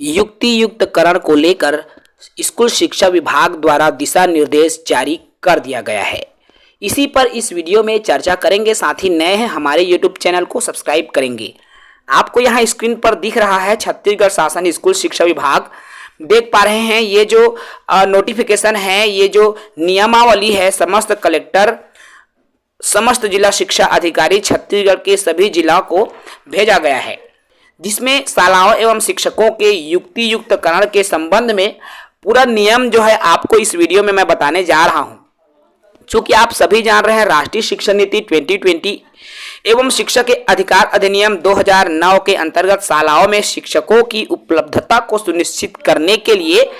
युक्तियुक्तकरण को लेकर स्कूल शिक्षा विभाग द्वारा दिशा निर्देश जारी कर दिया गया है। इसी पर इस वीडियो में चर्चा करेंगे। साथ ही नए हैं हमारे यूट्यूब चैनल को सब्सक्राइब करेंगे। आपको यहाँ स्क्रीन पर दिख रहा है छत्तीसगढ़ शासन स्कूल शिक्षा विभाग। देख पा रहे हैं ये जो नोटिफिकेशन है, ये जो नियमावली है, समस्त कलेक्टर, समस्त जिला शिक्षा अधिकारी छत्तीसगढ़ के सभी जिला को भेजा गया है, जिसमें शालाओं एवं शिक्षकों के युक्तियुक्तकरण के संबंध में पूरा नियम जो है आपको इस वीडियो में मैं बताने जा रहा हूं। चूंकि आप सभी जान रहे हैं राष्ट्रीय शिक्षा नीति 2020 एवं शिक्षक के अधिकार अधिनियम 2009 के अंतर्गत शालाओं में शिक्षकों की उपलब्धता को सुनिश्चित करने के लिए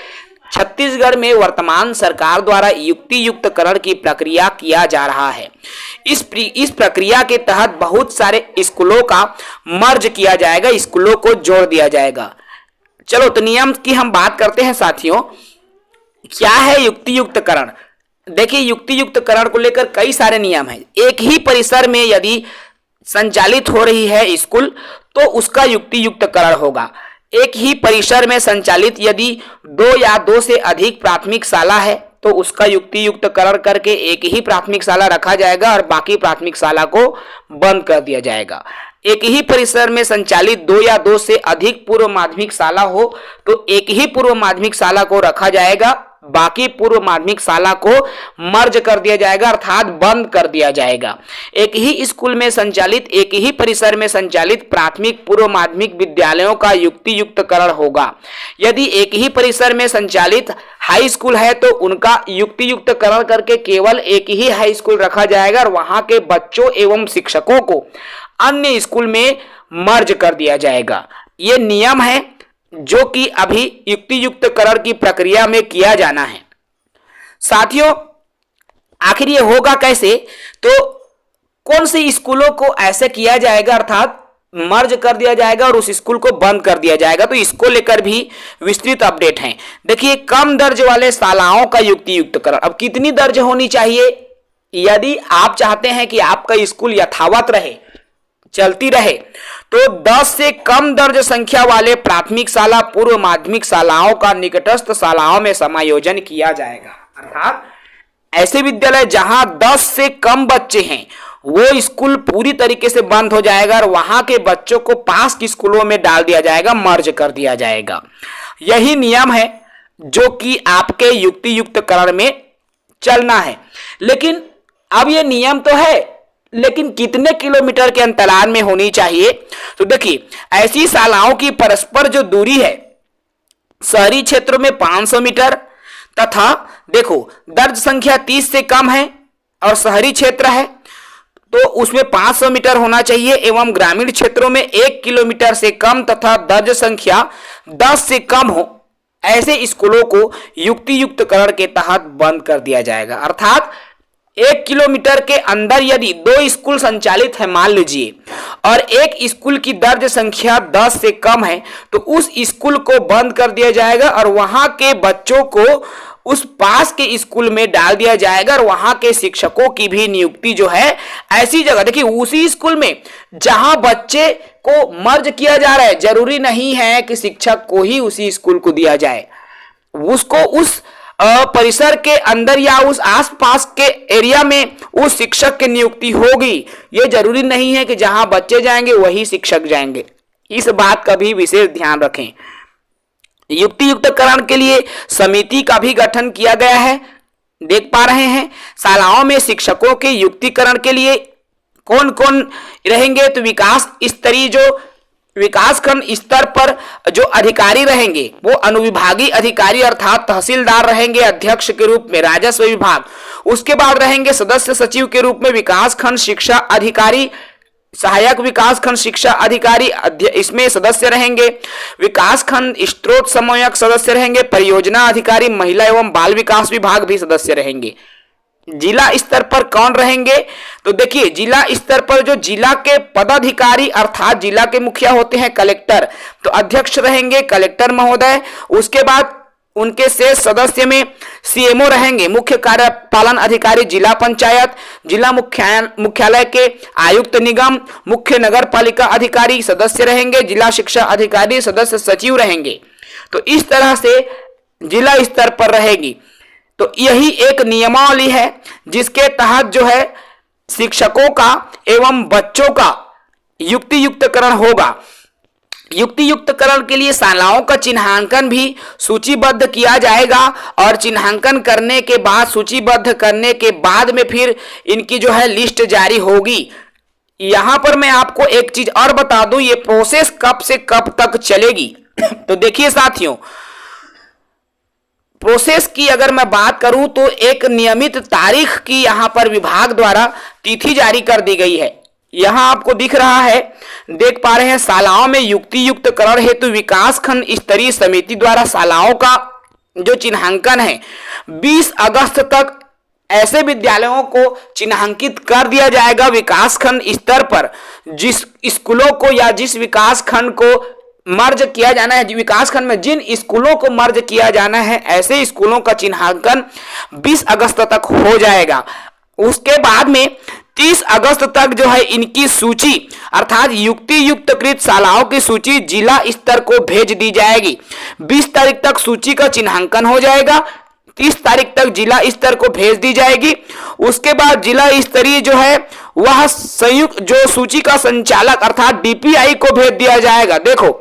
छत्तीसगढ़ में वर्तमान सरकार द्वारा युक्तियुक्तकरण की प्रक्रिया किया जा रहा है। इस प्रक्रिया के तहत बहुत सारे स्कूलों का मर्ज किया जाएगा, स्कूलों को जोड़ दिया जाएगा। चलो तो नियम की हम बात करते हैं साथियों। क्या है युक्तियुक्तकरण? देखिए, युक्तियुक्तकरण को लेकर कई सारे नियम हैं। एक ही परिसर में यदि संचालित हो रही है स्कूल तो उसका युक्तियुक्तकरण होगा। एक ही परिसर में संचालित यदि 2 या 2 से अधिक प्राथमिक शाला है तो उसका युक्तियुक्तकरण करके एक ही प्राथमिक शाला रखा जाएगा और बाकी प्राथमिक शाला को बंद कर दिया जाएगा। एक ही परिसर में संचालित 2 या 2 से अधिक पूर्व माध्यमिक शाला हो तो एक ही पूर्व माध्यमिक शाला को रखा जाएगा, बाकी पूर्व माध्यमिक शाला को मर्ज कर दिया जाएगा अर्थात बंद कर दिया जाएगा। एक ही स्कूल में संचालित, एक ही परिसर में संचालित प्राथमिक पूर्व माध्यमिक विद्यालयों का युक्तियुक्तकरण होगा। यदि एक ही परिसर में संचालित हाई स्कूल है तो उनका युक्तियुक्तकरण करके केवल एक ही हाई स्कूल रखा जाएगा और वहां के बच्चों एवं शिक्षकों को अन्य स्कूल में मर्ज कर दिया जाएगा। ये नियम है जो कि अभी युक्तियुक्तकरण की प्रक्रिया में किया जाना है। साथियों, आखिर ये होगा कैसे? तो कौन से स्कूलों को ऐसे किया जाएगा अर्थात मर्ज कर दिया जाएगा और उस स्कूल को बंद कर दिया जाएगा, तो इसको लेकर भी विस्तृत अपडेट है। देखिए, कम दर्ज वाले शालाओं का युक्तियुक्तकरण। अब कितनी दर्ज होनी चाहिए? यदि आप चाहते हैं कि आपका स्कूल यथावत रहे, चलती रहे, तो 10 से कम दर्ज संख्या वाले प्राथमिक शाला पूर्व माध्यमिक शालाओं का निकटस्थ शालाओं में समायोजन किया जाएगा। अर्थात ऐसे विद्यालय जहां 10 से कम बच्चे हैं वो स्कूल पूरी तरीके से बंद हो जाएगा और वहां के बच्चों को पास के स्कूलों में डाल दिया जाएगा, मर्ज कर दिया जाएगा। यही नियम है जो कि आपके युक्तियुक्तकरण में चलना है। लेकिन अब ये नियम तो है, लेकिन कितने किलोमीटर के अंतराल में होनी चाहिए? तो देखिए, ऐसी शालाओं की परस्पर जो दूरी है शहरी क्षेत्रों में 500 मीटर तथा देखो दर्ज संख्या 30 से कम है और शहरी क्षेत्र है तो उसमें 500 मीटर होना चाहिए एवं ग्रामीण क्षेत्रों में 1 किलोमीटर से कम तथा दर्ज संख्या 10 से कम हो, ऐसे स्कूलों को युक्तियुक्तकरण के तहत बंद कर दिया जाएगा। अर्थात 1 किलोमीटर के अंदर यदि 2 स्कूल संचालित है मान लीजिए और एक स्कूल की दर्ज संख्या 10 से कम है तो उस स्कूल को बंद कर दिया जाएगा और वहां के बच्चों को उस पास के स्कूल में डाल दिया जाएगा और वहां के शिक्षकों की भी नियुक्ति जो है ऐसी जगह, देखिए उसी स्कूल में जहां बच्चे को मर्ज किया जा रहा है, जरूरी नहीं है कि शिक्षक को ही उसी स्कूल को दिया जाए, उसको उस परिसर के अंदर या उस आसपास के एरिया में उस शिक्षक की नियुक्ति होगी। ये जरूरी नहीं है कि जहां बच्चे जाएंगे वही शिक्षक जाएंगे। इस बात का भी विशेष ध्यान रखें। युक्तियुक्तकरण के लिए समिति का भी गठन किया गया है। देख पा रहे हैं शालाओं में शिक्षकों के युक्तिकरण के लिए कौन कौन रहेंगे? तो विकासखंड स्तर पर जो अधिकारी रहेंगे वो अनुविभागीय अधिकारी अर्थात तहसीलदार रहेंगे अध्यक्ष के रूप में राजस्व विभाग। उसके बाद रहेंगे सदस्य सचिव के रूप में विकासखंड शिक्षा अधिकारी, सहायक विकासखंड शिक्षा अधिकारी इसमें सदस्य रहेंगे, विकासखंड स्त्रोत समन्वयक सदस्य रहेंगे, परियोजना अधिकारी, महिला एवं बाल विकास विभाग भी सदस्य रहेंगे। जिला स्तर पर कौन रहेंगे? तो देखिए, जिला स्तर पर जो जिला के पदाधिकारी अर्थात जिला के मुखिया होते हैं कलेक्टर, तो अध्यक्ष रहेंगे कलेक्टर महोदय। उसके बाद उनके शेष सदस्य में सीएमओ रहेंगे, मुख्य कार्यपालन अधिकारी जिला पंचायत, जिला मुख्यालय के आयुक्त निगम, मुख्य नगर पालिका अधिकारी सदस्य रहेंगे, जिला शिक्षा अधिकारी सदस्य सचिव रहेंगे। तो इस तरह से जिला स्तर पर रहेगी। तो यही एक नियमावली है जिसके तहत जो है शिक्षकों का एवं बच्चों का युक्ति युक्तकरण होगा। युक्ति युक्तकरण के लिए शालाओं का चिन्हांकन भी सूचीबद्ध किया जाएगा और चिन्हांकन करने के बाद, सूचीबद्ध करने के बाद में फिर इनकी जो है लिस्ट जारी होगी। यहां पर मैं आपको एक चीज और बता दूं, ये प्रोसेस कब से कब तक चलेगी। तो देखिए साथियों, प्रोसेस की अगर मैं बात करूं तो एक नियमित तारीख की यहां पर विभाग द्वारा तिथि जारी कर दी गई है। यहां आपको दिख रहा है, देख पा रहे हैं, शालाओं में युक्ति युक्तकरण हेतु विकास खंड स्तरीय समिति द्वारा शालाओं का जो चिन्हांकन है 20 अगस्त तक ऐसे विद्यालयों को चिन्हांकित कर दिया जाएगा विकास खंड स्तर पर। जिस स्कूलों को या जिस विकास खंड को मर्ज किया जाना है, विकास खंड में जिन स्कूलों को मर्ज किया जाना है, ऐसे स्कूलों का चिन्हांकन 20 अगस्त तक हो जाएगा। उसके बाद में 30 अगस्त तक जो है इनकी सूची अर्थात युक्ति युक्तकृत शालाओं की सूची जिला स्तर को भेज दी जाएगी। 20 तारीख तक सूची का चिन्हांकन हो जाएगा, 30 तारीख तक जिला स्तर को भेज दी जाएगी। उसके बाद जिला स्तरीय जो है वह संयुक्त जो सूची का संचालक अर्थात डीपीआई को भेज दिया जाएगा। देखो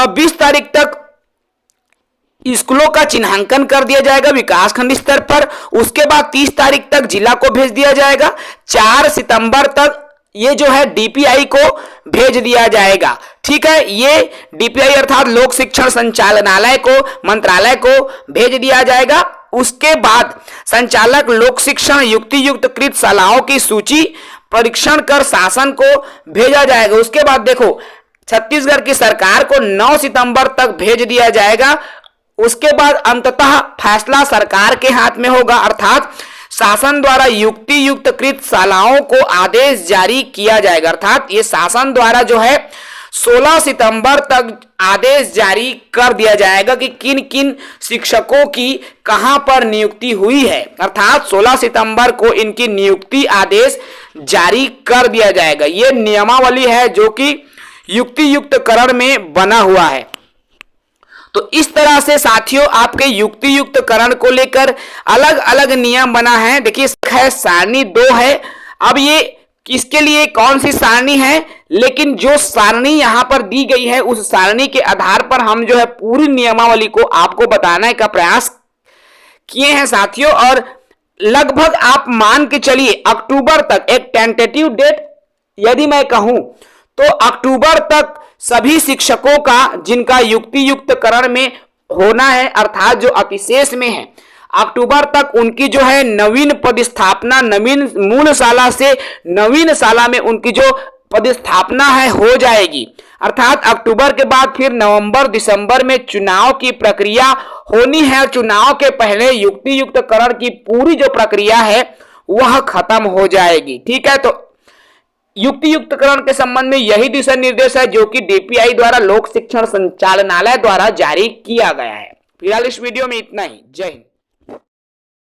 20 तारीख तक स्कूलों का चिन्हांकन कर दिया जाएगा विकासखंड स्तर पर। उसके बाद 30 तारीख तक जिला को भेज दिया जाएगा। 4 सितंबर तक ये जो है डीपीआई को भेज दिया जाएगा। ठीक है, ये डीपीआई अर्थात लोक शिक्षण संचालनालय को, मंत्रालय को भेज दिया जाएगा। उसके बाद संचालक लोक शिक्षण युक्ति युक्तकृत शालाओं की सूची परीक्षण कर शासन को भेजा जाएगा। उसके बाद देखो छत्तीसगढ़ की सरकार को 9 सितंबर तक भेज दिया जाएगा। उसके बाद अंततः फैसला सरकार के हाथ में होगा अर्थात शासन द्वारा युक्ति युक्तकृत शालाओं को आदेश जारी किया जाएगा। अर्थात ये शासन द्वारा जो है 16 सितंबर तक आदेश जारी कर दिया जाएगा कि किन किन शिक्षकों की कहां पर नियुक्ति हुई है। अर्थात 16 सितंबर को इनकी नियुक्ति आदेश जारी कर दिया जाएगा। ये नियमावली है जो कि युक्ति युक्तकरण में बना हुआ है। तो इस तरह से साथियों आपके युक्ति युक्तकरण को लेकर अलग अलग नियम बना है। देखिए सारणी 2 है। अब ये किसके लिए कौन सी सारणी है, लेकिन जो सारणी यहां पर दी गई है उस सारणी के आधार पर हम जो है पूरी नियमावली को आपको बताने का प्रयास किए हैं साथियों। और लगभग आप मान के चलिए अक्टूबर तक एक टेंटेटिव डेट यदि मैं कहूं तो अक्टूबर तक सभी शिक्षकों का जिनका युक्ति युक्तकरण में होना है अर्थात जो अतिशेष में है, अक्टूबर तक उनकी जो है नवीन पदस्थापना, नवीन मूल शाला से नवीन शाला में उनकी जो पदस्थापना है हो जाएगी। अर्थात अक्टूबर के बाद फिर नवंबर दिसंबर में चुनाव की प्रक्रिया होनी है। चुनाव के पहले युक्ति युक्तकरण की पूरी जो प्रक्रिया है वह खत्म हो जाएगी। ठीक है, तो युक्ति युक्तकरण के संबंध में यही दिशा निर्देश है जो कि डीपीआई द्वारा लोक शिक्षण संचालनालय द्वारा जारी किया गया है। फिलहाल इस वीडियो में इतना ही। जय हिंद।